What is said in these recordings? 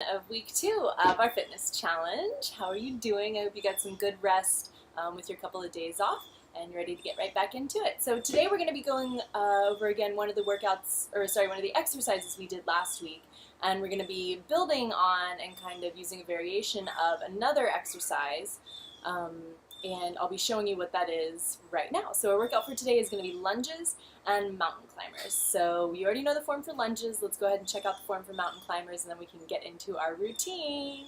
Of week 2 of our fitness challenge. How are you doing? I hope you got some good rest with your couple of days off and you're ready to get right back into it. So today we're going to be going over again one of the one of the exercises we did last week, and we're going to be building on and kind of using a variation of another exercise, and I'll be showing you what that is right now. So our workout for today is going to be lunges and mountain climbers. So you already know the form for lunges. Let's go ahead and check out the form for mountain climbers, and then we can get into our routine.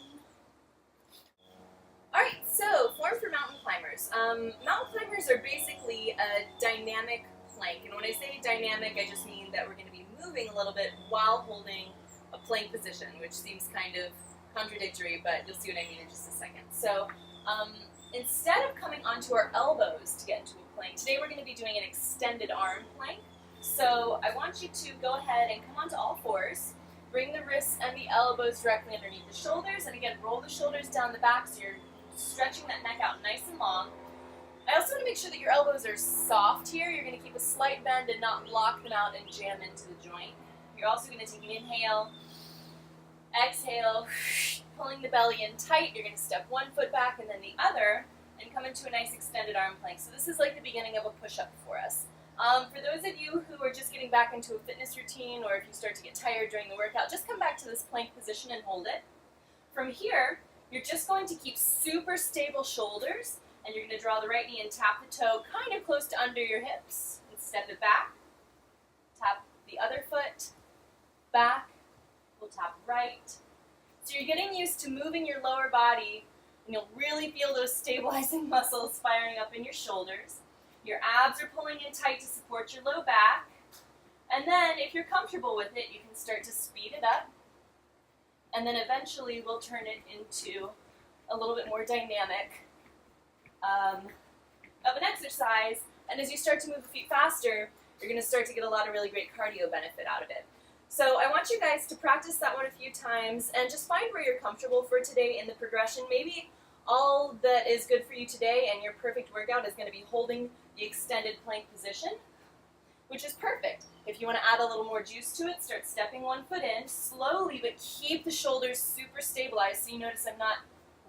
Alright, so form for mountain climbers. Mountain climbers are basically a dynamic plank, and when I say dynamic, I just mean that we're going to be moving a little bit while holding a plank position, which seems kind of contradictory, but you'll see what I mean in just a second. So instead of coming onto our elbows to get into a plank, today we're going to be doing an extended arm plank. So I want you to go ahead and come onto all fours, bring the wrists and the elbows directly underneath the shoulders, and again, roll the shoulders down the back so you're stretching that neck out nice and long. I also want to make sure that your elbows are soft here. You're going to keep a slight bend and not lock them out and jam into the joint. You're also going to take an inhale, exhale, pulling the belly in tight. You're going to step one foot back and then the other and come into a nice extended arm plank. So this is like the beginning of a push-up for us. For those of you who are just getting back into a fitness routine, or if you start to get tired during the workout, just come back to this plank position and hold it. From here, you're just going to keep super stable shoulders, and you're going to draw the right knee and tap the toe kind of close to under your hips, and step it back. Tap the other foot, back, we'll tap right. So you're getting used to moving your lower body, and you'll really feel those stabilizing muscles firing up in your shoulders. Your abs are pulling in tight to support your low back. And then, if you're comfortable with it, you can start to speed it up. And then eventually we'll turn it into a little bit more dynamic of an exercise. And as you start to move the feet faster, you're going to start to get a lot of really great cardio benefit out of it. So I want you guys to practice that one a few times and just find where you're comfortable for today in the progression. Maybe all that is good for you today and your perfect workout is going to be holding the extended plank position, which is perfect. If you want to add a little more juice to it, start stepping one foot in slowly, but keep the shoulders super stabilized. So you notice I'm not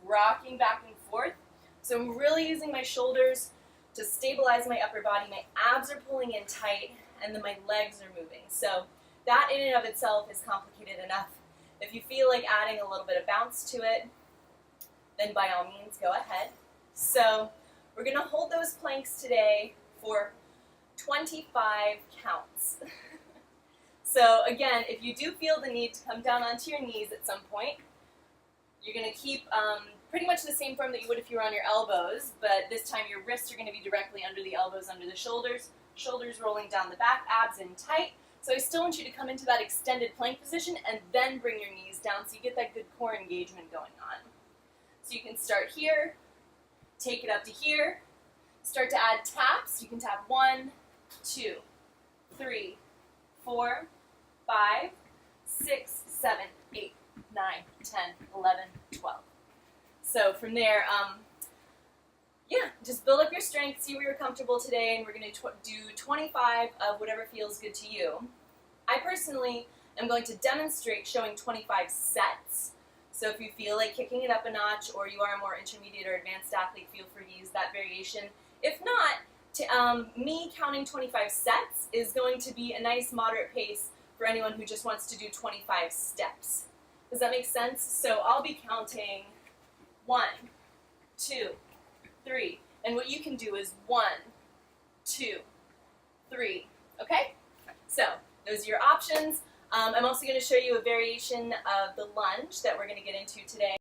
rocking back and forth. So I'm really using my shoulders to stabilize my upper body. My abs are pulling in tight, and then my legs are moving. So that in and of itself is complicated enough. If you feel like adding a little bit of bounce to it, then by all means go ahead. So we're going to hold those planks today for 25 counts. So again, if you do feel the need to come down onto your knees at some point, you're going to keep pretty much the same form that you would if you were on your elbows, but this time your wrists are going to be directly under the elbows, under the shoulders, shoulders rolling down the back, abs in tight. So I still want you to come into that extended plank position and then bring your knees down so you get that good core engagement going on. So you can start here, take it up to here, start to add taps. You can tap 1, 2, 3, 4, 5, 6, 7, 8, 9, 10, 11, 12. So from there, just build up your strength, see where you're comfortable today, and we're going to do 25 of whatever feels good to you. I personally am going to demonstrate showing 25 sets. So if you feel like kicking it up a notch, or you are a more intermediate or advanced athlete, feel free to use that variation. If not, me counting 25 sets is going to be a nice moderate pace for anyone who just wants to do 25 steps. Does that make sense? So I'll be counting 1, 2, 3. And what you can do is 1, 2, 3. Okay? So those are your options. I'm also going to show you a variation of the lunge that we're going to get into today.